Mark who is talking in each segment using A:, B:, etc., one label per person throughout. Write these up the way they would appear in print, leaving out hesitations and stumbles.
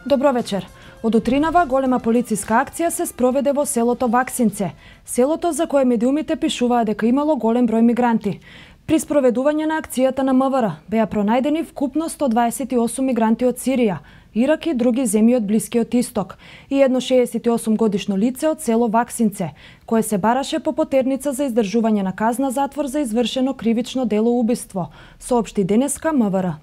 A: Добро вечер. Од утринава голема полициска акција се спроведе во селото Ваксинце, селото за кое медиумите пишуваат дека имало голем број мигранти. При спроведување на акцијата на МВР беа пронајдени вкупно 128 мигранти од Сирија, Ирак и други земји од Блискиот Исток и едно 68 годишно лице од село Ваксинце, кое се бараше по потерница за издржување на казна затвор за извршено кривично дело убиство, соопшти денеска МВР.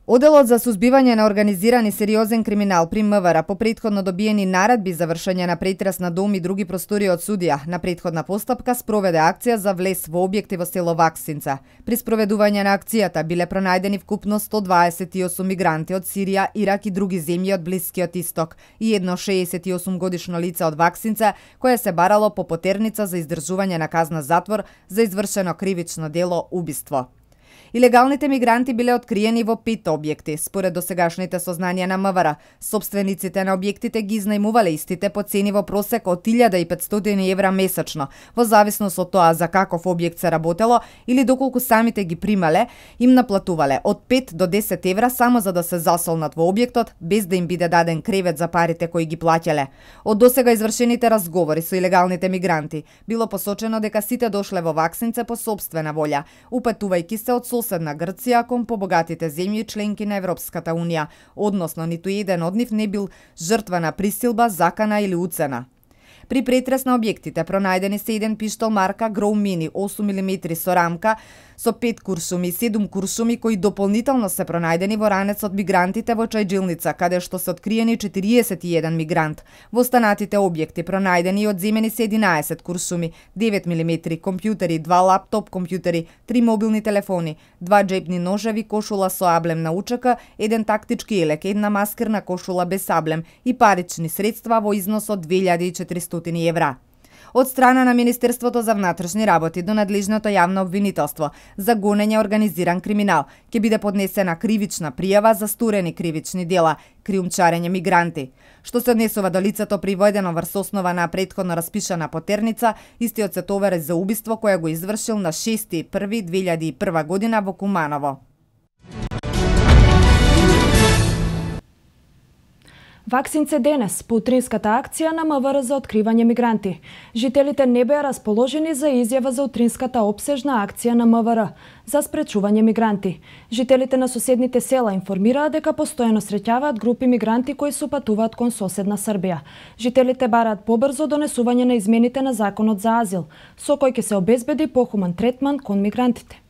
B: Оделот за сузбивање на организиран и сериозен криминал при МВР по претходно добиени наредби за вршење на претрес на дом и други простори од судија на претходна постапка спроведе акција за влез во објекти во село Ваксинца. При спроведување на акцијата биле пронајдени вкупно 128 мигранти од Сирија, Ирак и други земји од Блискиот Исток и едно 68 годишно лице од Ваксинца кое се барало по потерница за издржување на казна затвор за извршено кривично дело убиство. Илегалните мигранти биле откриени во 5 објекти. Според досегашните сознанија на МВР, сопствениците на објектите ги изнајмувале истите по цени во просек од 1500 евра месечно, во зависност од тоа за каков објект се работело или доколку самите ги примале, им наплатувале од 5 до 10 евра само за да се засолнат во објектот, без да им биде даден кревет за парите кои ги плаќале. Од досега извршените разговори со илегалните мигранти било посочено дека сите дошле во Ваксинце по сопствена волја, упатувајќи се од соседна Грција кон побогатите земји членки на Европската Унија, односно ниту еден од нив не бил жртва на присилба, закана или уцена. При претрес на објектите пронајдени се еден пиштол марка Grow Mini 8 мм со рамка со 5 куршуми и 7 куршуми кои дополнително се пронајдени во ранец од мигрантите во Чајджилница, каде што се откриени 41 мигрант. Во останатите објекти пронајдени и одземени се 11 куршуми, 9 мм, компјутери, 2 лаптоп компјутери, 3 мобилни телефони, 2 джебни ножеви, кошула со аблем на УЧК, еден тактички елек, една маскерна кошула без аблем и парични средства во износ од 2400 евра. Од страна на Министерството за внатрешни работи до надлежното јавно обвинителство за гонење организиран криминал ќе биде поднесена кривична пријава за сторени кривични дела, криумчарење мигранти. Што се однесува до лицето приведено врз основа на претходно распишана потерница, истиот се товари за убиство кое го извршил на 6.1.2001 година во Куманово.
A: Ваксинце денес, по утринската акција на МВР за откривање мигранти. Жителите не беа расположени за изјава за утринската опсежна акција на МВР за спречување мигранти. Жителите на соседните села информираат дека постојано среќаваат групи мигранти кои се патуваат кон соседна Србија. Жителите бараат побрзо донесување на измените на законот за азил, со кој ќе се обезбеди похуман третман кон мигрантите.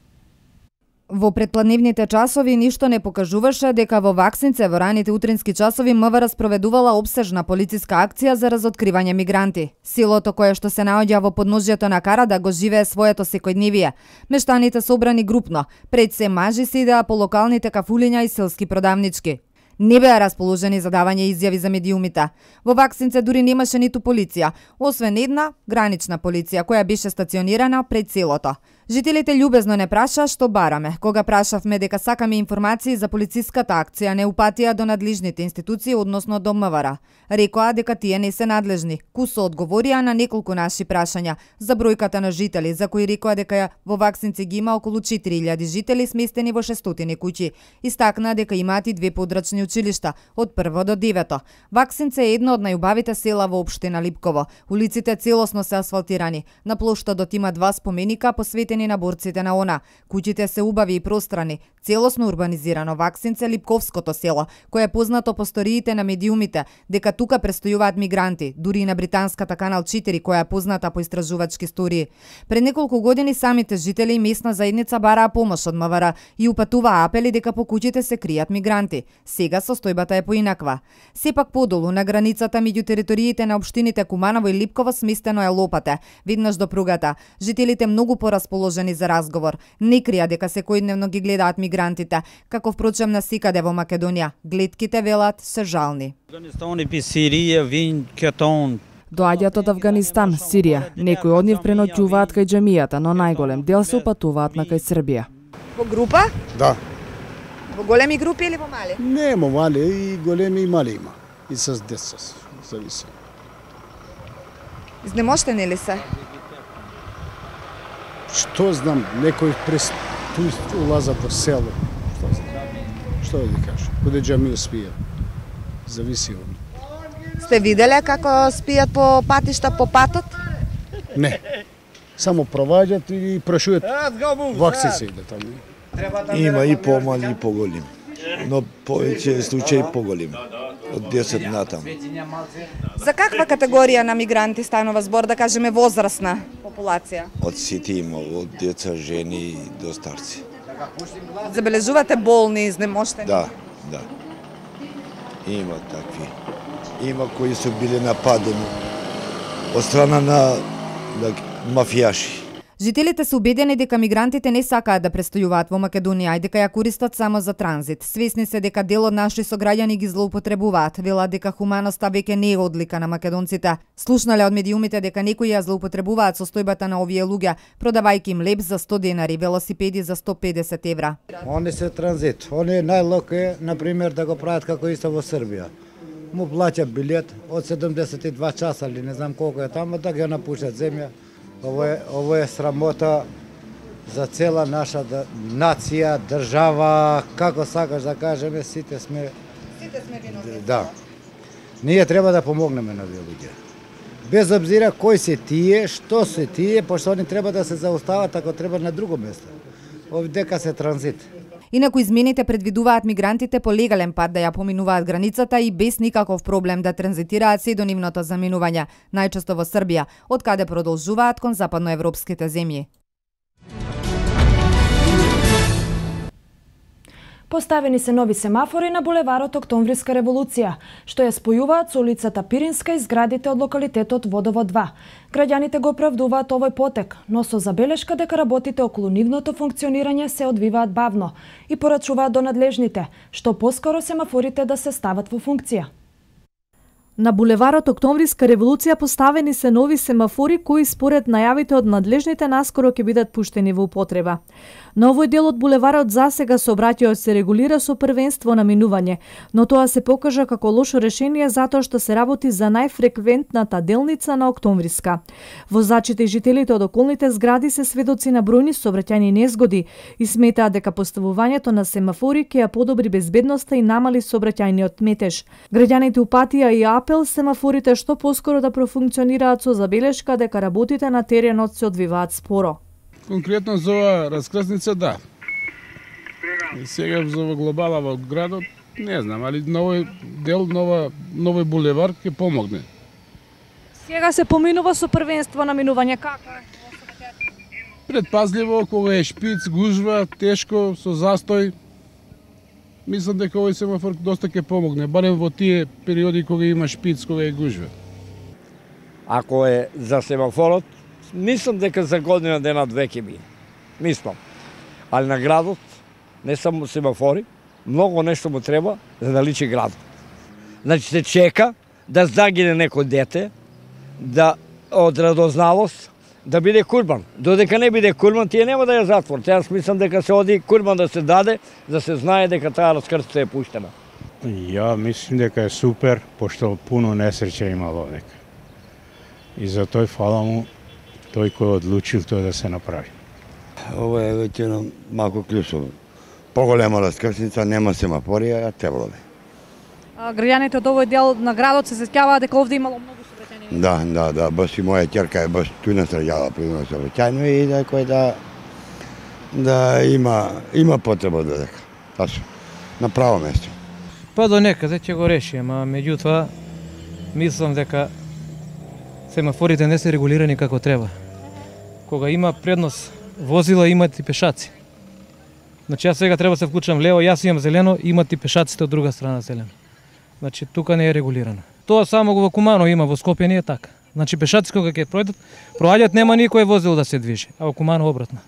B: Во предпладневните часови ништо не покажуваше дека во Ваксинце во раните утрински часови МВР спроведувала опсежна полициска акција за разоткривање мигранти. Селото кое што се наоѓа во подножјето на Карада го живее своето секојдневие. Мештаните собрани групно, пред се мажи седеа по локалните кафулиња и селски продавнички. Не беа расположени за давање изјави за медиумите. Во Ваксинце дури немаше ниту полиција, освен една гранична полиција која беше стационирана пред селото. Жителите љубезно не прашаа што бараме. Кога прашавме дека сакаме информации за полициската акција, не упатија до надлежните институции, односно до МВР. Рекоа дека тие не се надлежни. Кусо одговорија на неколку наши прашања за бројката на жители, за кои рекоа дека во Ваксинце ги има околу 4000 жители сместени во 600 куќи. Истакнаа дека имаат и 2 подрачни училишта, од 1 до 9. Ваксинце е едно од најубавите села во општина Липково. Улиците целосно се асфалтирани. На плоштадот има 2 споменика посветени на борците на ОНА. Куќите се убави и пространи, целосно урбанизирано Ваксинце Липковското село, кое е познато по сториите на медиумите, дека тука престојуваат мигранти, дури и на британската Канал 4, која е позната по истражувачки стории. Пред неколку години самите жители и местна заедница бараа помош од МВР и упатуваа апели дека по куќите се кријат мигранти. Сега состојбата е поинаква. Сепак подолу на границата меѓу териториите на општините Куманово и Липково сместено е лопате, веднаш до пругата. Жителите многу порасположени за разговор. Не крија дека секојдневно ги гледаат мигрантите, како впрочем на секаде во Македонија. Гледките велат се жални.
C: Доаѓаат од Авганистан, Сирија. Некои од нив преноќуваат кај џамијата, но најголем дел се упатуваат на кај Србија.
B: Во група?
D: Да.
B: Во големи групи или во мали?
D: Не, мали и големи и мали има. И с деца, зависи.
B: Изнемоштени ли се?
D: Што знам, некои улазат во село. Што да ви кажам? Каде џамија спија. Зависи од.
B: Сте виделе како спијат по патишта, по патот?
D: Не. Само проваѓат и прашуваат вакци иде таму.
E: Има и помали и поголеми, но повеќе случаи поголеми, од 10 натаму.
B: За каква категорија на мигранти станува збор, да кажеме возрастна популација?
E: Од сите има, од деца, жени до старци.
B: Забележувате болни, изнемоштени?
E: Да. Има такви. Има кои се биле нападени од страна на мафијаши.
B: Жителите се убедени дека мигрантите не сакаат да престојуваат во Македонија и дека ја користат само за транзит. Свесни се дека дел од наши сограѓани ги злоупотребуваат. Велат дека хуманоста веќе не е одлика на македонците. Слушнале од медиумите дека некои ја злоупотребуваат состојбата на овие луѓе, продавајќи им леп за 100 денари, велосипеди за 150 евра.
F: Они се транзит. Они најлоко е, например, да го прават како исто во Србија. Му плаќа билет од 72 часа или не знам колку е таму, да ги напуштат земја. Ово е срамота за цела наша нација, држава, како сакаш да кажеме, сите сме виновни. Да. Ние треба да помогнеме на овие луѓе. Без обзира кој се тие, што се тие, пошто они треба да се заустават ако треба на друго место. Овдека се транзит.
B: Инаку измените предвидуваат мигрантите по легален пат да ја поминуваат границата и без никаков проблем да транзитираат се до нивното заминување, најчесто во Србија, од каде продолжуваат кон западноевропските земји.
A: Поставени се нови семафори на булеварот Октомвриска револуција, што ја спојуваат со улицата Пиринска и зградите од локалитетот Водовод 2. Граѓаните го оправдуваат овој потек, но со забелешка дека работите околу нивното функционирање се одвиваат бавно и порачуваат до надлежните, што поскоро семафорите да се стават во функција.
G: На булеварот Октомвриска револуција поставени се нови семафори кои според најавите од надлежните наскоро ќе бидат пуштени во употреба. На овој дел од булеварот засега сообраќајот се регулира со првенство на минување, но тоа се покажа како лошо решение затоа што се работи за најфреквентната делница на Октомвриска. Возачите и жителите од околните згради се сведоци на бројни сообраќајни незгоди и сметаат дека поставувањето на семафори ќе ја подобри безбедноста и намали сообраќајниот метеж. Граѓаните упатија и апел семафорите што поскоро да профункционираат со забелешка дека работите на теренот се одвиваат споро.
H: Конкретно за ова раскрсница, да. И сега за ова глобала во градот, не знам, али на овој дел, новој булевар ќе помогне.
G: Сега се поминува со првенство на минување, како е?
H: Предпазливо, кога е шпиц, гужва, тешко, со застој. Мислам дека овој семафор доста ќе помогне, барем во тие периоди кога има шпиц, кога е гужва.
I: Ако е за семафорот, мислам дека за година дена две ќе биде. Мислам. Али на градот, не само семафори, многу нешто му треба за да личи градот. Значи се чека да загине некој дете, да од радозналост, да биде курбан. Додека не биде курбан, тие нема да ја затвор. Јас мислам дека се оди курбан да се даде, да се знае дека таа раскрсница е пуштена.
J: Ја мислам дека е супер, пошто пуно несреќа имало дека. И за тој фала му тој кој одлучил тоа да се направи.
E: Ова е веќе малку клучово. Поголема раскрсница, нема семафори, а требало би.
G: Граѓаните од овој дел на градот се сеќаваат дека овде имало многу сообраќајни.
E: Да, баш и моја ќерка е баш туј настраѓала примерно сообраќајно и некој да има потреба додека. Тачно, на право место.
K: Па до некаде ќе го реши, ама меѓутоа мислам дека семафорите не се регулирани како треба. Кога има предност возила, имат и пешаци. Значи јас сега треба да се вклучам лево, јас имам зелено, имат и пешаците од друга страна зелено. Значи тука не е регулирано. Тоа само во Куманово има, во Скопје не е така. Значи пешаци кога ќе проаѓаат, нема никој возило да се движи, а во Куманово обратно.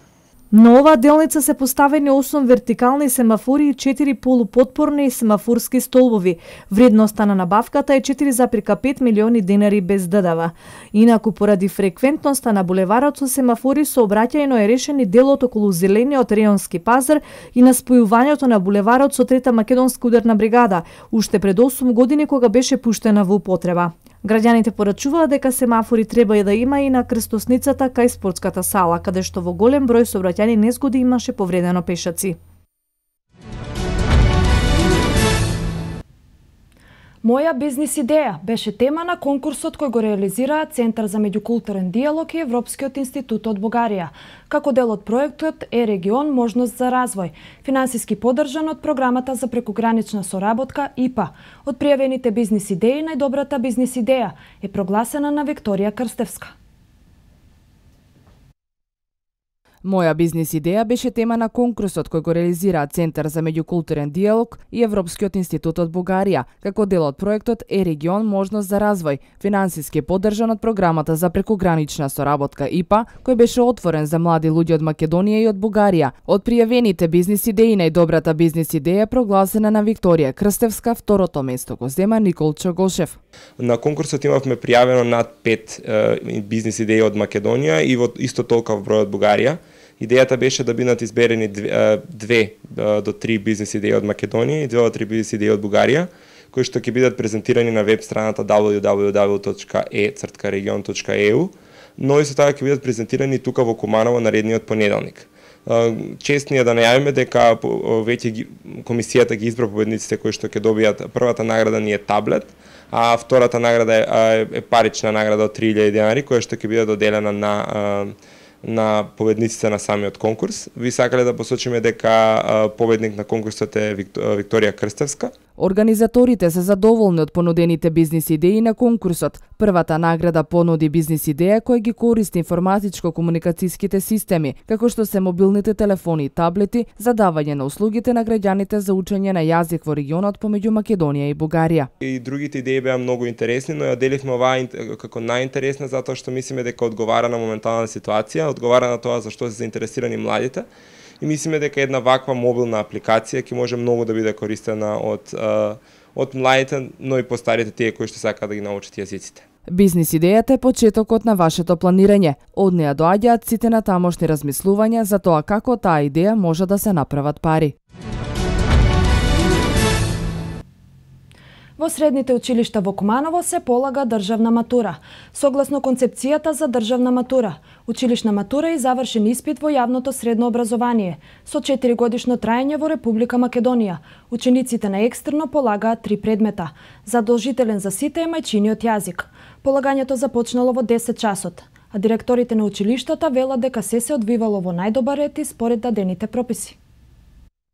G: На оваа делница се поставени 8 вертикални семафори и 4 полупотпорни семафорски столбови. Вредноста на набавката е 4,5 милиони денари без ДДВ. Инаку поради фреквентноста на булеварот со семафори сообраќајно е решен и делот околу зелениот реонски пазар и на спојувањето на булеварот со Трета македонска ударна бригада, уште пред 8 години кога беше пуштена во употреба. Граѓаните порачуваат дека семафори треба и да има и на крстосницата кај спортската сала, каде што во голем број сообраќајни незгоди имаше повредено пешаци.
A: Моја бизнис идеја беше тема на конкурсот кој го реализираа Центар за меѓукултурен диалог и Европскиот институт од Бугарија, како дел од проектот Е-регион можност за развој, финансиски поддржан од програмата за прекугранична соработка ИПА. Од пријавените бизнис идеи најдобрата бизнис идеја е прогласена на Викторија Крстевска.
C: Моја бизнис идеја беше тема на конкурсот кој го реализираа Центар за меѓукултурен диалог и Европскиот институт од Бугарија, како дел од проектот Е-регион можност за развој, финансиски поддржан од програмата за прекугранична соработка ИПА, кој беше отворен за млади луѓе од Македонија и од Бугарија. Од пријавените бизнис идеи најдобрата бизнис идеја прогласена на Викторија Крстевска, второто место го зема Никол Чогошев.
L: На конкурсот имавме пријавено над 5 бизнис идеи од Македонија и во исто толков број од Бугарија. Идејата беше да бидат изберени 2 до 3 бизнис идеи од Македонија и 2 до 3 бизнис идеи од Бугарија, кои што ќе бидат презентирани на веб страната www.e-region.eu, но исто така ќе бидат презентирани тука во Куманово наредниот понеделник. Чест ни е да најавиме дека веќе комисијата ги избра победниците кои што ќе добијат. Првата награда ни е таблет, а втората награда е парична награда од 3000 денари, која што ќе биде доделена на победниците на самиот конкурс. Ви сакале да посочиме дека победник на конкурсот е Викторија Крстевска.
C: Организаторите се задоволни од понудените бизнис идеи на конкурсот. Првата награда понуди бизнис идеја која ги користи информатичко-комуникацијските системи, како што се мобилните телефони и таблети, за давање на услугите на граѓаните за учење на јазик во регионот помеѓу Македонија и Бугарија.
L: И другите идеи беа многу интересни, но ја деливме оваа како најинтересна затоа што мислиме дека одговара на моментална ситуација, одговара на тоа за што се заинтересирани младите. И мислиме дека една ваква мобилна апликација ќе може многу да биде користена од младите, но и постарите тие кои што сакаат да ги научат јазиците.
C: Бизнис идејата е почетокот на вашето планирање. Од неа доаѓаат сите натамошни размислувања за тоа како таа идеја може да се направат пари.
A: Во средните училишта во Куманово се полага државна матура. Согласно концепцијата за државна матура, училишна матура и завршен испит во јавното средно образование, со 4-годишно траење во Република Македонија. Учениците на екстерно полагаат 3 предмета. Задолжителен за сите е мајчиниот јазик. Полагањето започнало во 10 часот, а директорите на училиштата велат дека се одвивало во најдобар ред и според дадените прописи.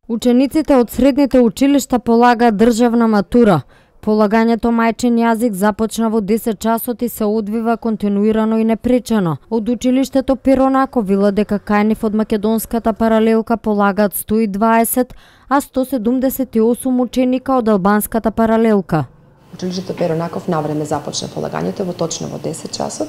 M: Учениците од средните училишта полагаат државна матура. Полагањето мајчин јазик започна во 10 часот и се одвива континуирано и непречено. Од училиштето Пиронако вела дека кај нив од македонската паралелка полагаат 120, а 178 ученика од албанската паралелка.
N: Училиштето Пиронаков навреме започна полагањето во точно во 10 часот.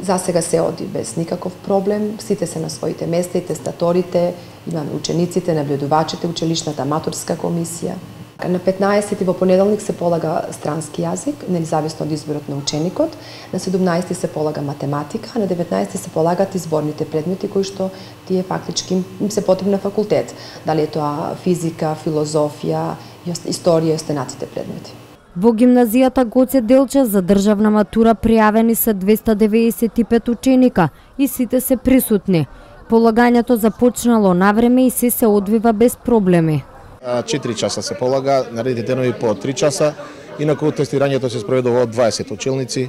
N: За сега се оди без никаков проблем, сите се на своите места и тестаторите, имаме учениците, наблюдувачите, училишната матурска комисија. На 15 во понеделник се полага странски јазик, независно од изборот на ученикот. На 17 се полага математика, а на 19 се полагаат изборните предмети кои што тие фактички им се потребни на факултет. Дали е тоа физика, филозофија, историја и останатите предмети.
M: Во гимназијата Гоце Делчев за државна матура пријавени се 295 ученика и сите се присутни. Полагањето започнало навреме и се одвива без проблеми.
O: 4 часа се полага, наредните денови по 3 часа, инаку тестирањето се спроведува од 20 училници.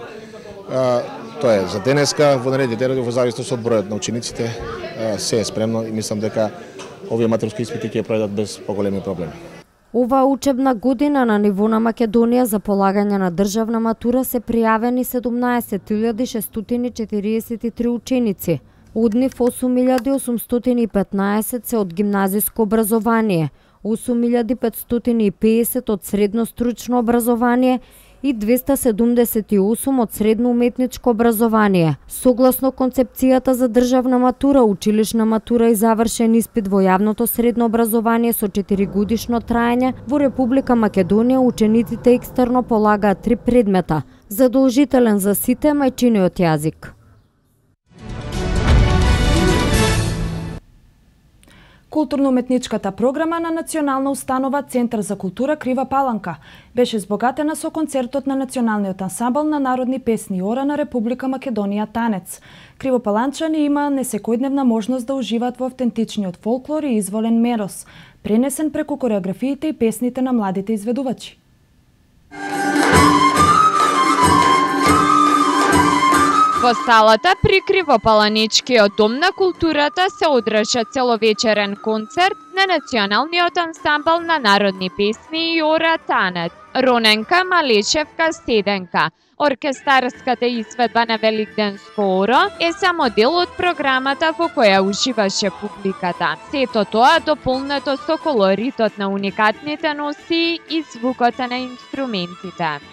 O: Тоа е за денеска, во наредните денови во зависност од бројот на учениците се е спремно и мислам дека овие матурски испити ќе пројдат без поголеми проблеми.
M: Оваа учебна година на ниво на Македонија за полагање на државна матура се пријавени 17.643 ученици. Од нив 8.815 се од гимназиско образование, 8.550 од средно стручно образование и 278 од средно уметничко образование. Согласно концепцијата за државна матура, училишна матура и завршен испит во јавното средно образование со 4-годишно траење, во Република Македонија учениците екстерно полагаат 3 предмета, задолжителен за сите мајчиниот јазик.
A: Културно-уметничката програма на Национална установа Центар за култура Крива Паланка беше збогатена со концертот на Националниот ансамбл на народни песни и ора на Република Македонија Танец. Кривопаланчани има несекојдневна можност да уживаат во автентичниот фолклор и изволен мерос, пренесен преку кореографиите и песните на младите изведувачи.
P: Во салата при Кривопаланичкиот дом на културата се одржа целовечерен концерт на Националниот ансамбл на народни песни и ора Танец. Роненка Малечевка Седенка. Оркестарската изведба на Великденско оро е само дел од програмата во која уживаше публиката. Сето тоа дополнето со колоритот на уникатните носи и звукот на инструментите.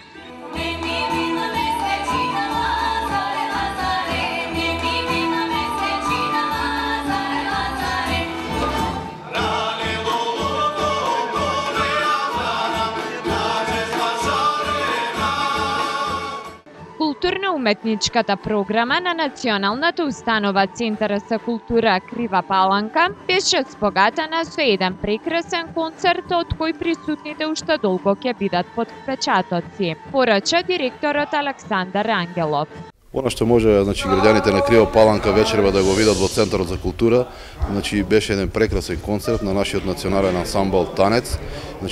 P: Културно-уметничката програма на Националната установа Центар за култура Крива Паланка беше збогатена со еден прекрасен концерт од кој присутните уште долго ќе бидат под впечатоци, порача директорот Александар Ангелов.
Q: Она што може, граѓаните на Крива Паланка вечерва да го видат во Центарот за култура, беше еден прекрасен концерт на нашиот национален ансамбл Танец.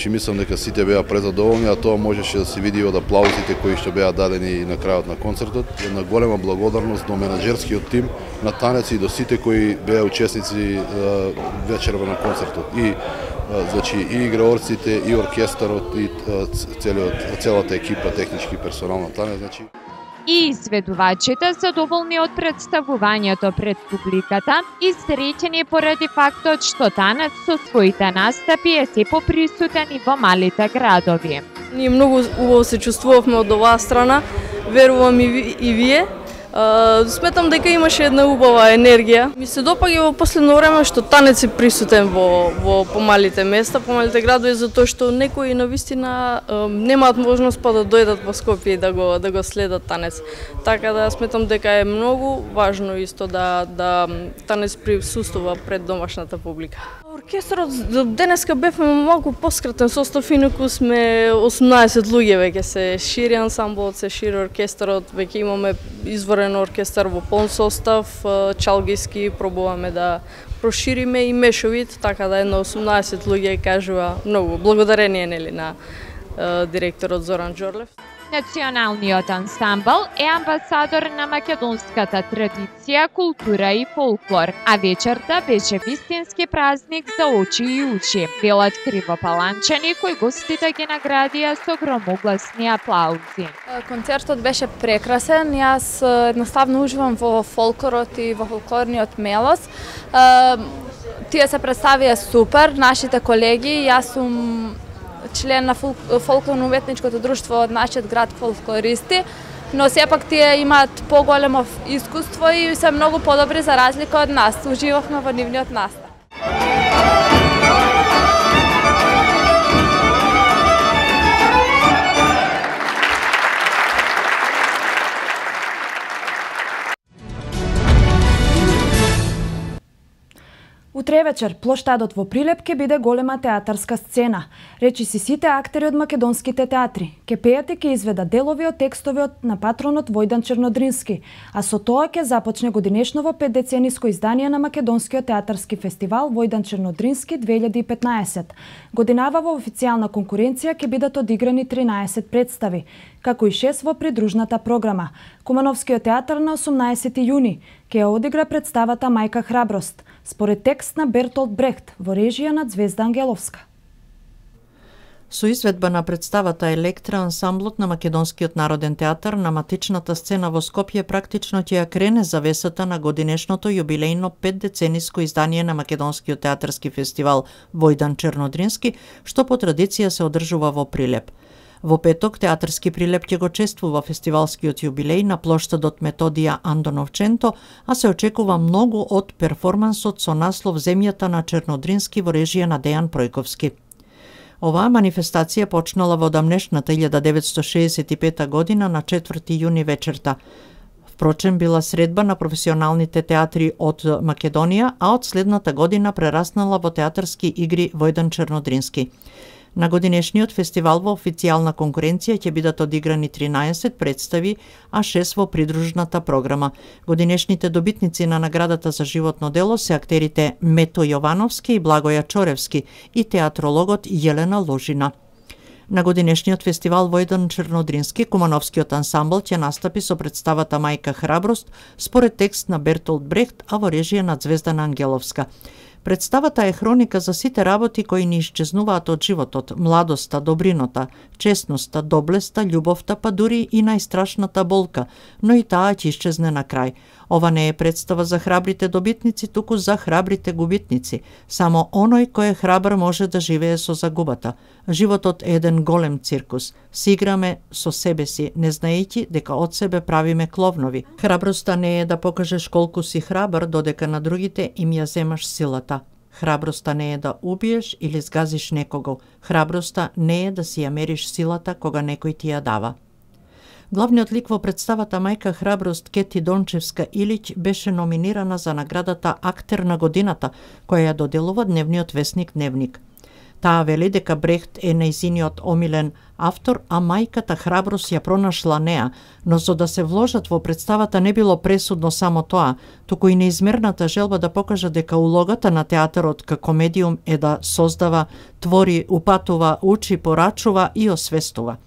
Q: Мислам дека сите беа презадоволни, а тоа можеше да се види од аплаузите кои што беа дадени на крајот на концертот. Една голема благодарност до менаџерскиот тим на Танец и до сите кои беа учесници вечерва на концертот. И играорците, и оркестарот, и целата екипа, технички персонал на Танец.
P: И изведувачите задоволни од представувањето пред публиката и среќени поради фактот што Танец со своите настапи е се поприсутен и во малите градови.
R: Ние многу убаво се чувствувавме од оваа страна, верувам и вие. Сметам дека имаше една убава енергија. Ми се допаѓа во последно време што Танец е присутен во помалите места, помалите градови, затоа што некои навистина немаат можност па да дојдат во Скопје и да го следат Танец. Така да сметам дека е многу важно исто да Танец присуствува пред домашната публика. Оркестрот денеска бевме малку поскратен состав, инаку сме 18 луѓе веќе, се шири ансамблот, се шири оркестрот, веќе имаме изворен оркестар во полн состав, чалгиски, пробуваме да прошириме и мешовит, така да едно 18 луѓе кажува многу. Благодарение на директорот Зоран Џорлев.
P: Националниот ансамбл е амбасадор на македонската традиција, култура и фолклор, а вечерта беше вистински празник за очи и уши. Велат кривопаланчани кои гостите ги наградија со громогласни аплаузи.
S: Концертот беше прекрасен, јас едноставно уживам во фолклорот и во фолклорниот мелос. Тие се представија супер, нашите колеги, јас сум член на фолклорно-уметничкото друштво од нашиот град фолклористи, но сепак тие имаат поголемо искуство и се многу подобри за разлика од нас. Уживавме во нивниот настап.
A: Утре вечер плоштадот во Прилеп ќе биде голема театарска сцена. Речиси сите актери од македонските театри. Ке пеат и ке изведат делови од текстови на патронот Војдан Чернодрински, а со тоа ќе започне годинешново 5-децениско издание на Македонскиот театарски фестивал Војдан Чернодрински 2015. Годинава во официјална конкуренција ќе бидат одиграни 13 представи, како и 6 во придружната програма. Кумановскиот театар на 18 јуни ќе ја одигра представата Мајка Храброст, според текст на Бертолд Брехт во режија на Звезда Ангеловска.
T: Со изведба на представата Електра, ансамблот на Македонскиот народен театар на матичната сцена во Скопје практично ќе ја крене завесата на годинешното јубилејно 5-децениско издание на Македонскиот театарски фестивал Војдан Чернодрински, што по традиција се одржува во Прилеп. Во петок театарски прилеп ќе го чествува фестивалскиот јубилеј на плоштадот Методија Андоновченто, а се очекува многу од перформансот со наслов Земјата на Чернодрински во режија на Дејан Пројковски. Оваа манифестација почнала во дамнешната 1965 година на 4 јуни вечерта. Впрочем, била средба на професионалните театри од Македонија, а од следната година прераснала во театарски игри во еден Чернодрински. На годинешниот фестивал во официјална конкуренција ќе бидат одиграни 13 представи, а 6 во придружната програма. Годинешните добитници на наградата за животно дело се актерите Мето Јовановски и Благоја Чоревски и театрологот Јелена Ложина. На годинешниот фестивал во еден Чернодрински, Кумановскиот ансамбл ќе настапи со представата Мајка Храброст според текст на Бертолд Брехт, а во режија на Звездана Ангеловска. Представата е хроника за сите работи кои ни исчезнуваат од животот, младоста, добринота, честноста, доблеста, љубовта, па дури и најстрашната болка, но и таа ќе исчезне на крај. Ова не е представа за храбрите добитници, туку за храбрите губитници. Само оној кој е храбар може да живее со загубата. Животот е еден голем циркус. Си играме со себе си, не знаејќи дека од себе правиме кловнови. Храброста не е да покажеш колку си храбар, додека на другите им ја земаш силата. Храброста не е да убиеш или згазиш некого. Храброста не е да си ја мериш силата кога некој ти ја дава. Главниот лик во представата Мајка Храброст Кети Дончевска Илиќ беше номинирана за наградата Актер на годината, која ја доделува дневниот весник Дневник. Таа вели дека Брехт е нејзиниот омилен автор, а мајката Храброст ја пронашла неа, но за да се вложат во представата не било пресудно само тоа, туку и неизмерната желба да покажа дека улогата на театарот како медиум е да создава, твори, упатува, учи, порачува и освестува.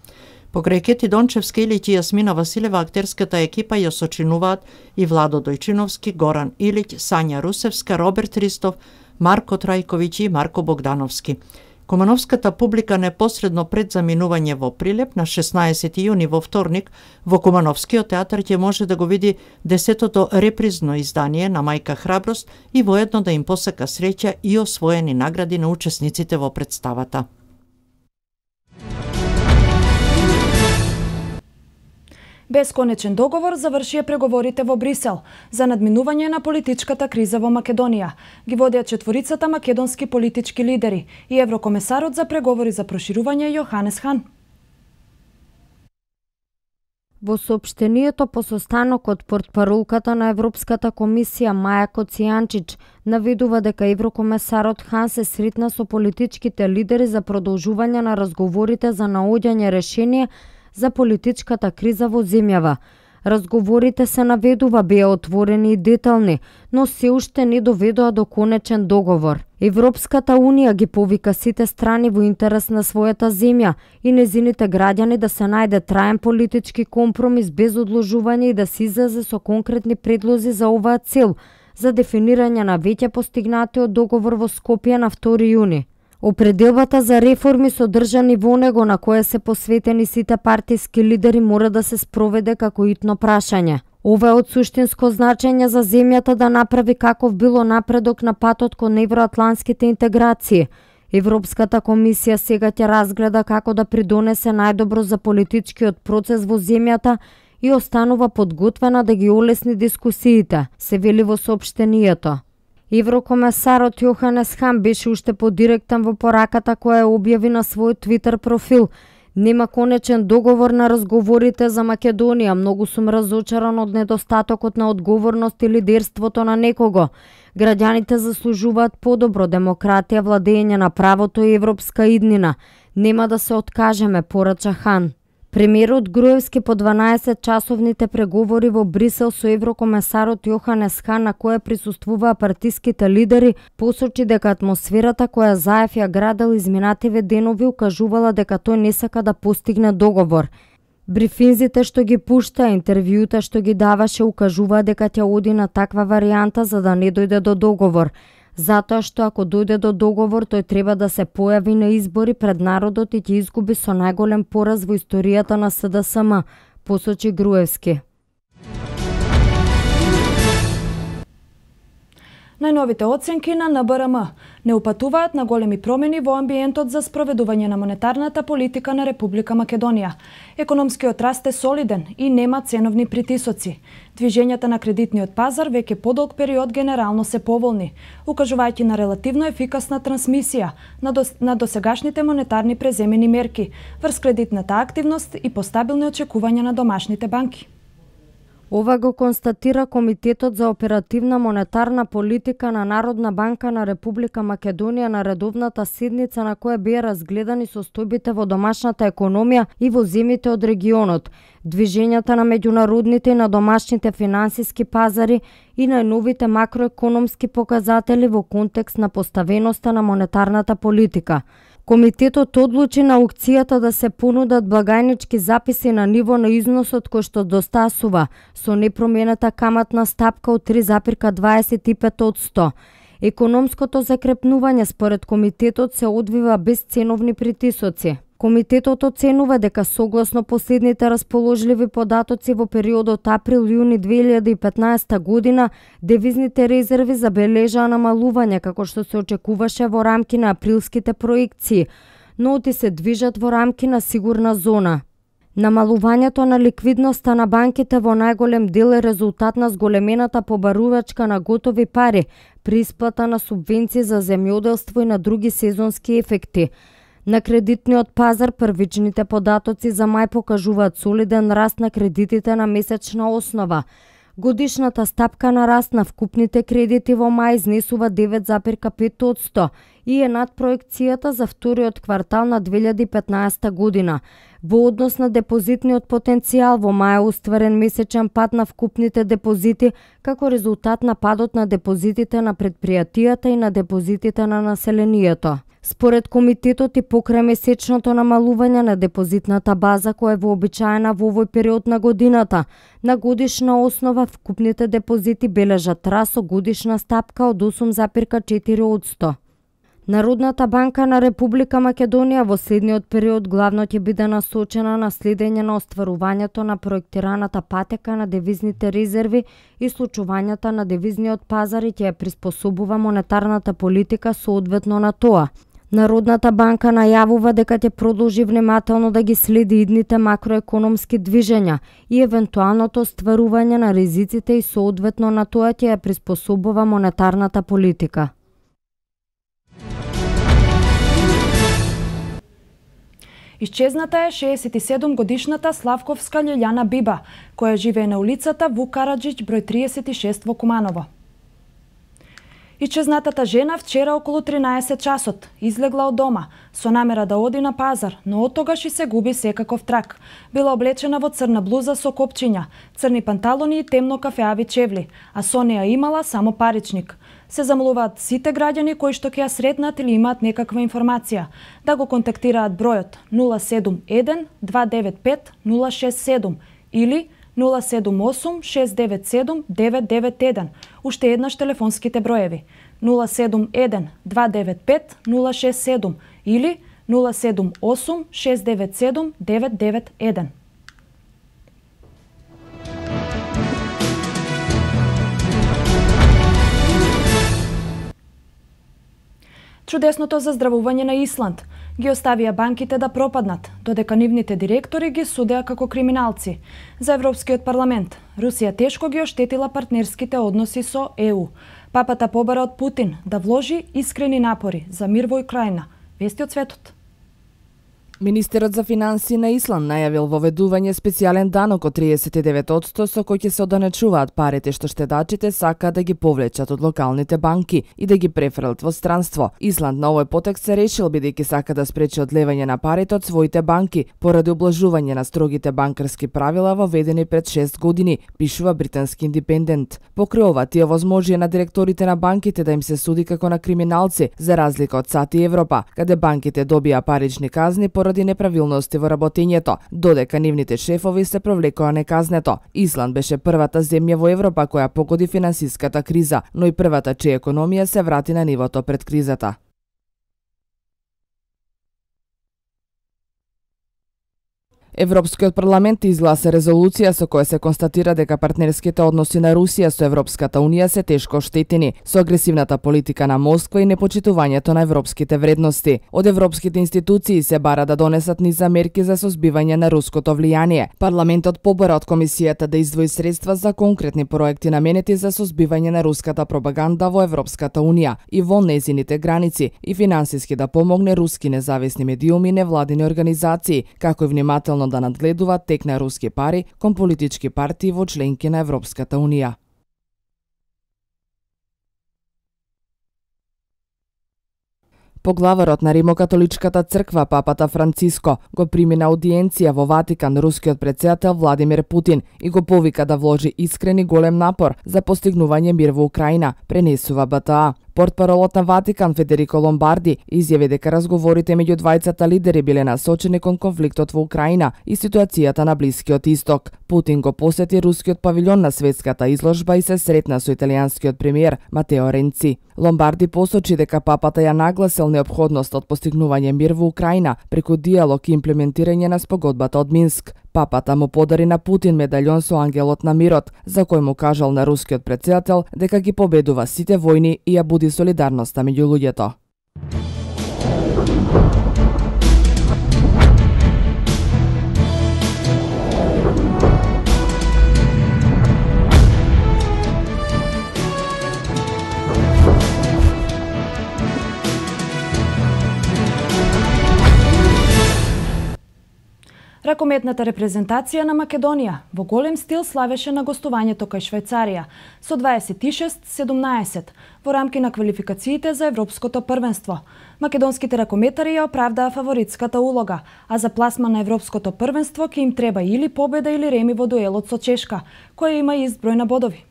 T: Покрај Кети Дончевска Илиќ и Јасмина Василева, актерската екипа ја сочинуваат и Владо Дојчиновски, Горан Илиќ, Сања Русевска, Роберт Ристов, Марко Трајковиќ и Марко Богдановски. Кумановската публика непосредно пред заминување во Прилеп на 16 јуни во вторник во Кумановскиот театар ќе може да го види 10-тото репризно издание на Мајка Храброст и воедно да им посака среќа и освоени награди на учесниците во представата.
A: Бесконечен договор завршија преговорите во Брисел за надминување на политичката криза во Македонија. Ги водеа четворицата македонски политички лидери и еврокомесарот за преговори за проширување Јоханес Хан.
M: Во соопштението по состанокот портпаролката на Европската комисија Маја Коцијанчич наведува дека еврокомесарот Хан се сретна со политичките лидери за продолжување на разговорите за наоѓање решение за политичката криза во земјава. Разговорите се наведува беа отворени и детални, но се уште не доведоа до конечен договор. Европската Унија ги повика сите страни во интерес на својата земја и незините граѓани да се најде траен политички компромис без одложување и да се излезе со конкретни предлози за оваа цел, за дефинирање на веќе постигнатиот договор во Скопје на 2 јуни. Определбата за реформи содржани во него на кое се посветени сите партиски лидери мора да се спроведе како итно прашање. Ова е од суштинско значење за земјата да направи каков било напредок на патот кон евроатлантските интеграции. Европската комисија сега ќе разгледа како да придонесе најдобро за политичкиот процес во земјата и останува подготвена да ги олесни дискусиите, се вели во соопштението. Еврокомесарот Јоханес Хан беше уште подиректен во пораката која објави на својот Твитер профил. Нема конечен договор на разговорите за Македонија. Многу сум разочаран од недостатокот на одговорност и лидерството на некого. Граѓаните заслужуваат подобро демократија, владење на правото и европска иднина. Нема да се откажеме, порача Хан. Премиерот Груевски по 12-часовните преговори во Брисел со еврокомесарот Јоханес Хан, на која присуствуваа партиските лидери, посочи дека атмосферата која Заев ја градел изминативе денови укажувала дека тој не сака да постигне договор. Брифинзите што ги пушта, интервјута што ги даваше укажуваа дека ќе оди на таква варијанта за да не дојде до договор. Затоа што ако дојде до договор, тој треба да се појави на избори пред народот и ќе изгуби со најголем пораз во историјата на СДСМ, посочи Груевски.
A: Најновите оценки на НБРМ не упатуваат на големи промени во амбиентот за спроведување на монетарната политика на Република Македонија. Економскиот раст е солиден и нема ценовни притисоци. Движењата на кредитниот пазар веќе подолг период генерално се поволни, укажувајќи на релативно ефикасна трансмисија на досегашните монетарни преземени мерки врз кредитната активност и постабилни очекувања на домашните банки.
M: Ова го констатира Комитетот за оперативна монетарна политика на Народна банка на Република Македонија на редовната седница на која беа разгледани состојбите во домашната економија и во земјите од регионот, движењата на меѓународните и на домашните финансиски пазари и најновите макроекономски показатели во контекст на поставеноста на монетарната политика. Комитетот одлучи на аукцијата да се понудат благајнички записи на ниво на износот кој што достасува, со непроменета каматна стапка од 3,25%. Економското закрепнување според комитетот се одвива без ценовни притисоци. Комитетот оценува дека согласно последните расположливи податоци во периодот април-јуни 2015 година, девизните резерви забележаа намалување како што се очекуваше во рамки на априлските проекции, но оти се движат во рамки на сигурна зона. Намалувањето на ликвидноста на банките во најголем дел е резултат на зголемената побарувачка на готови пари при исплата на субвенции за земјоделство и на други сезонски ефекти. На кредитниот пазар првичните податоци за мај покажуваат солиден раст на кредитите на месечна основа. Годишната стапка на раст на вкупните кредити во мај изнесува 9,5% и е над проекцијата за вториот квартал на 2015 година. Во однос на депозитниот потенцијал во мај е остварен месечен пад на вкупните депозити како резултат на падот на депозитите на предпријатијата и на депозитите на населението. Според комитетот и покрај месечното намалување на депозитната база која е вообичаена во овој период на годината, на годишна основа вкупните депозити бележат раст со годишна стапка од 8,4%. Народната банка на Република Македонија во следниот период главно ќе биде насочена на следење на остварувањето на проектираната патека на девизните резерви и случувањата на девизниот пазар и ќе ја приспособува монетарната политика соодветно на тоа. Народната банка најавува дека ќе продолжи внимателно да ги следи идните макроекономски движења и евентуалното остварување на ризиците и соодветно на тоа ќе ја приспособува монетарната политика.
A: Исчезната е 67 годишната Славковска Лиљана Биба, која живее на улицата Вук Караџиќ број 36 во Куманово. Исчезнатата жена вчера околу 13 часот излегла од дома со намера да оди на пазар, но од тогаш и се губи секаков трак. Била облечена во црна блуза со копчиња, црни панталони и темно кафеави чевли, а со неа имала само паричник. Се замолуваат сите граѓани кои што ќе ја сретнат или имаат некаква информација да го контактираат бројот 071 295 067 или 078 697 991. Уште еднаш телефонските броеви 071 295 067 или 078 697 991. Чудесното заздравување на Исланд ги оставија банките да пропаднат, додека нивните директори ги судеа како криминалци. За Европскиот парламент, Русија тешко ги оштетила партнерските односи со ЕУ. Папата побара од Путин да вложи искрени напори за мир во Украина. Вести од светот.
C: Министерот за финансии на Исланд најавил воведување специјален данок од 39% со кој ќе се оданечуваат парите што штедачите сакаат да ги повлечат од локалните банки и да ги префрлат во странство. Исланд на овој потек се решил бидејќи сака да спречи одлевање на парите од своите банки поради облажување на строгите банкарски правила воведени пред 6 години, пишува британски Индепендент. Покрај ова, тие возможија на директорите на банките да им се суди како на криминалци, за разлика од САД и Европа, каде банките добија парични казни поради неправилности во работењето, додека нивните шефови се провлекоа неказнето. Исланд беше првата земја во Европа која погоди финансиската криза, но и првата чија економија се врати на нивото пред кризата. Европскиот парламент изгласа резолуција со која се констатира дека партнерските односи на Русија со Европската унија се тешко оштетени со агресивната политика на Москва и непочитувањето на европските вредности. Од европските институции се бара да донесат низ мерки за созбивање на руското влијание. Парламентот побара од комисијата да издвои средства за конкретни проекти наменети за созбивање на руската пропаганда во Европската унија и во нејзините граници и финансиски да помогне руски независни медиуми и невладини организации, како и внимателно да надгледува тек на руски пари кон политички партии во членки на Европската унија. Поглаварот на Римокатоличката црква, папата Франциско, го прими на аудиенција во Ватикан рускиот претседател Владимир Путин и го повика да вложи искрен и голем напор за постигнување мир во Украина, пренесува БТА. Портпаролот на Ватикан Федерико Ломбарди изјави дека разговорите меѓу двајцата лидери биле насочени кон конфликтот во Украина и ситуацијата на Блискиот Исток. Путин го посети рускиот павилјон на светската изложба и се сретна со италијанскиот премиер Матео Ренци. Ломбарди посочи дека папата ја нагласил неопходност од постигнување мир во Украина преку диалог и имплементирање на спогодбата од Минск. Папата му подари на Путин медаљон со ангелот на мирот, за кој му кажал на рускиот претседател дека ги победува сите војни и ја буди солидарноста меѓу луѓето.
A: Ракометната репрезентација на Македонија во голем стил славеше на гостувањето кај Швајцарија со 26-17 во рамки на квалификациите за Европското првенство. Македонските ракометари ја оправдаа фаворитската улога, а за пласма на Европското првенство ќе им треба или победа или реми во дуелот со Чешка, која има ист број на бодови.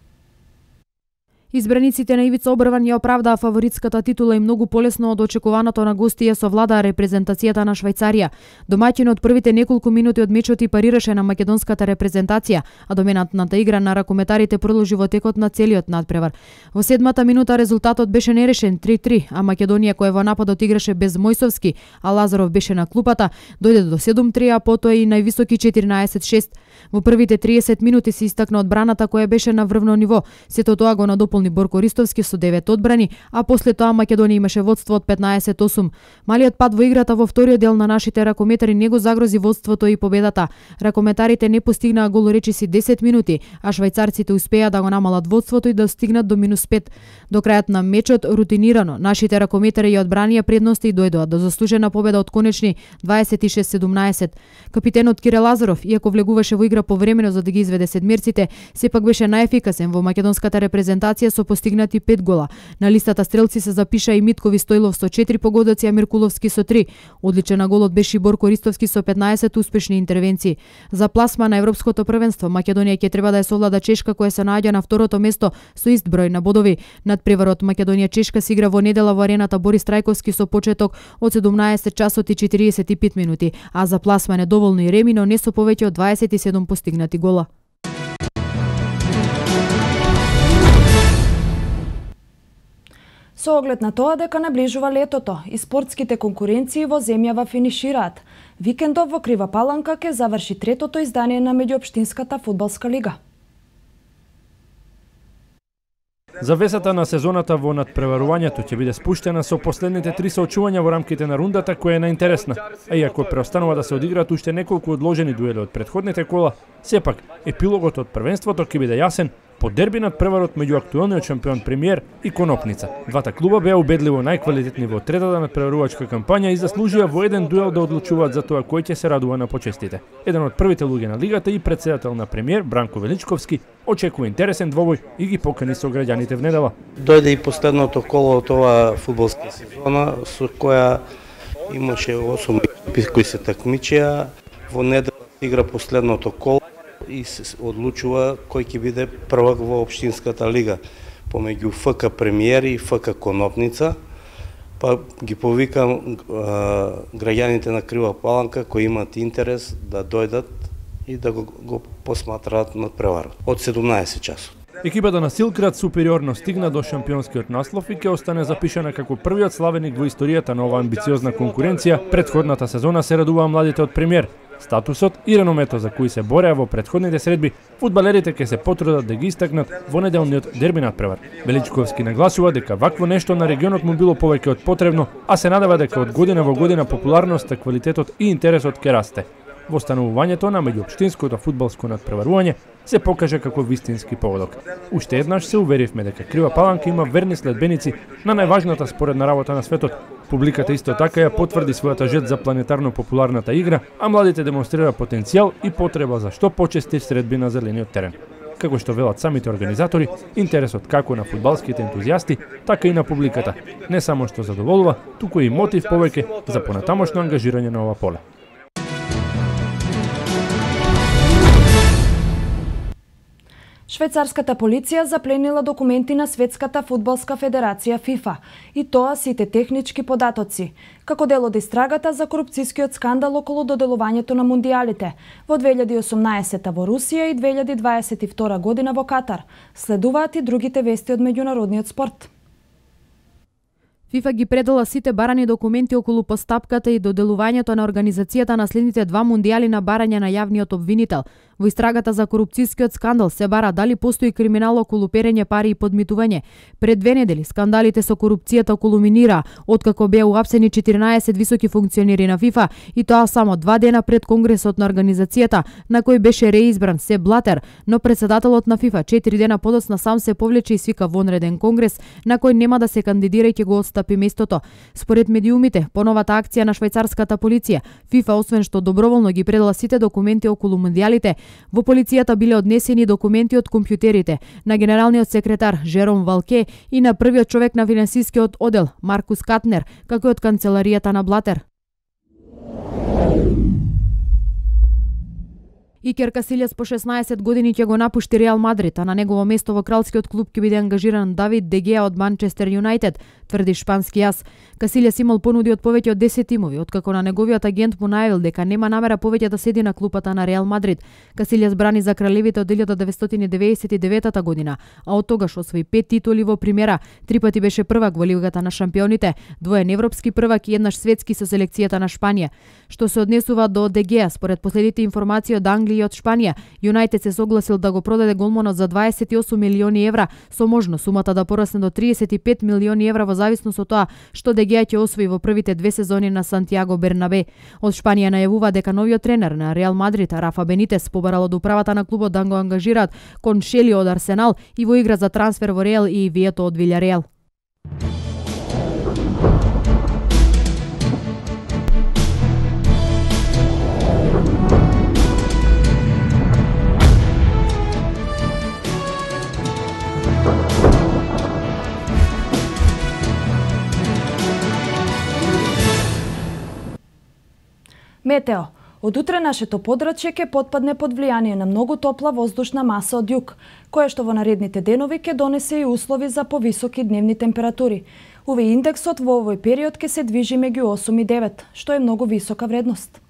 G: Избраниците на Ивица Обрван ја оправдаа фаворитската титула и многу полесно од очекуваното на гостија совладаа репрезентацијата на Швајцарија. Домаќинот првите неколку минути од мечот и парираше на македонската репрезентација, а доминантната игра на ракометарите продолжи во текот на целиот надпревар. Во 7-та минута резултатот беше нерешен 3-3, а Македонија која во нападот играше без Мојсовски, а Лазаров беше на клупата, дојде до 7-3, а потоа и највисоки 14-6. Во првите 30 минути се истакна одбраната која беше на врвно ниво. Сето тоа го надополни Борко Ристовски со 9 одбрани, а после тоа Македонија имаше водство од 15-8. Малиот пад во играта во вториот дел на нашите ракометари не го загрози водството и победата. Ракометарите не постигнаа голоречиси 10 минути, а швајцарците успеа да го намалат водството и да стигнат до -5. До крајот на мечот рутинирано нашите ракометари ја одбранија предности и дојдоа до заслужена победа од конечни 26-17. Капитенот Кире Лазаров, иако влегуваше во игра повремено за да ги изведе седмерците, сепак беше најефикасен во македонската репрезентација со постигнати 5 гола. На листата стрелци се запиша и Миткови Стојлов со 4 погодоци, а Миркуловски со 3. Одличен на голот беше и Борко Ристовски со 15 успешни интервенции. За пласма на Европското првенство Македонија ќе треба да ја совлада Чешка која се наоѓа на второто место со ист број на бодови. Надпреварот Македонија-Чешка се игра во недела во арената Борис Трајковски со почеток од 17 часот и 45 минути, а за пласма недоволно и ремино не со повеќе од 27 постигнати гола.
A: Со оглед на тоа дека наближува летото и спортските конкуренции во земјава финишираат, викендов во Крива Паланка ќе заврши третото издание на меѓуопштинската фудбалска лига.
U: Завесата на сезоната во надпреварувањето ќе биде спуштена со последните 3 соочувања во рамките на рундата која е најинтересна. А иако преостанува да се одиграат уште неколку одложени дуели од претходните кола, сепак епилогот од првенството ќе биде јасен по дерби надпреварот меѓу актуелниот шампион Премиер и Конопница. Двата клуба беа убедливо најквалитетни во третата надпреварувачка кампања и заслужија во еден дуел да одлучуваат за тоа кој ќе се радува на почестите. Еден од првите луѓе на лигата и председател на Премиер Бранко Величковски очекува интересен двобој и ги покани со граѓаните в недела.
V: Дојде и последното коло од ова фудбалска сезона со која имаше 8 екипи кои се такмичеа. Во недела игра последното коло и се одлучува кој ќе биде првак во општинската лига помеѓу ФК Премиер и ФК Конопница. Па ги повикам граѓаните на Крива Паланка кои имаат интерес да дојдат и да го посматраат надпреварот од 17 часот.
U: Екипата на Силкрат супериорно стигна до шампионскиот наслов и ќе остане запишана како првиот славеник во историјата на оваа амбициозна конкуренција. Претходната сезона се радуваа младите од премиер. Статусот и реномето за кои се бореа во претходните средби, фудбалерите ќе се потрудат да ги истакнат во неделниот дерби надпревар. Величковски нагласува дека вакво нешто на регионот му било повеќе од потребно, а се надева дека од година во година популарноста, квалитетот и интересот ќе расте. Востановувањето на меѓуопштинското фудбалско надпреварување се покажа како вистински поводок. Уште еднаш се уверивме дека Крива Паланка има верни следбеници на најважната споредна работа на светот. Публиката исто така ја потврди својата жет за планетарно популарната игра, а младите демонстрира потенцијал и потреба за што почести средби на зелениот терен. Како што велат самите организатори, интересот како на фудбалските ентузијасти, така и на публиката не само што задоволува, туку и мотив повеќе за понатамошно ангажирање на ова поле.
A: Швајцарската полиција запленила документи на Светската фудбалска федерација ФИФА, и тоа сите технички податоци, како дел од истрагата за корупцијскиот скандал околу доделувањето на мундијалите во 2018 во Русија и 2022 година во Катар. Следуваат и другите вести од меѓународниот спорт.
D: ФИФА ги предала сите барани документи околу постапката и доделувањето на организацијата на следните два мундијали на барање на јавниот обвинител. Во истрагата за корупцијскиот скандал се бара дали постои криминал околу перење пари и подмитување. Пред 2 недели скандалите со корупцијата кулминираа, откако беа уапсени 14 високи функционери на ФИФА, и тоа само 2 дена пред конгресот на организацијата, на кој беше реизбран Сеп Блатер, но председателот на ФИФА 4 дена подоцна сам се повлече и свика вонреден конгрес, на кој нема да се кандидира и ќе го отстапи местото. Според медиумите, по новата акција на швајцарската полиција, ФИФА освен што доброволно ги предала сите документи околу мундијалите, во полицијата биле однесени документи од компјутерите на генералниот секретар Жером Валке и на првиот човек на финансискиот оддел Маркус Катнер, како и од канцеларијата на Блатер. Икер Касилјас по 16 години ќе го напушти Реал Мадрид, а на негово место во кралскиот клуб ќе биде ангажиран Давид Де Геа од Манчестер Юнајтед, тврди шпански јас. Касилјас имал понуди од повеќе од 10 тимови, откако на неговиот агент му најавил дека нема намера повеќе да седи на клупата на Реал Мадрид. Касилјас брани за кралевите од 1999 година, а од тогаш освои 5 титули во примера, 3 пати беше првак во Лигата на шампионите, двоен европски првак и еднаш светски со селекцијата на Шпанија. Што се однесува до Де Геа, според последните информации од Англија и од Шпанија, Юнајтед се согласил да го продаде голманот за 28 милиони евра, со можно сумата да порасне до 35 милиони евра во зависност од тоа што Де Геа ќе освои во првите 2 сезони на Сантиаго Бернабе. Од Шпанија најавува дека новиот тренер на Реал Мадрид, Рафа Бенитес, побарал од управата на клубот да го ангажираат кон Шелио од Арсенал и во игра за трансфер во Реал и Вието од Вилјареал.
A: Метео. Од утре нашето подрачје ќе потпадне под влијание на многу топла воздушна маса од југ, која што во наредните денови ќе донесе и услови за повисоки дневни температури. UV индексот во овој период ќе се движи меѓу 8 и 9, што е многу висока вредност.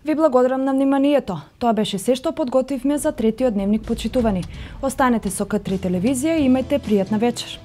A: Ви благодарам на вниманието. Тоа беше се што подготвивме за третиот дневник почитувани. Останете со К3 телевизија и имајте пријатна вечер.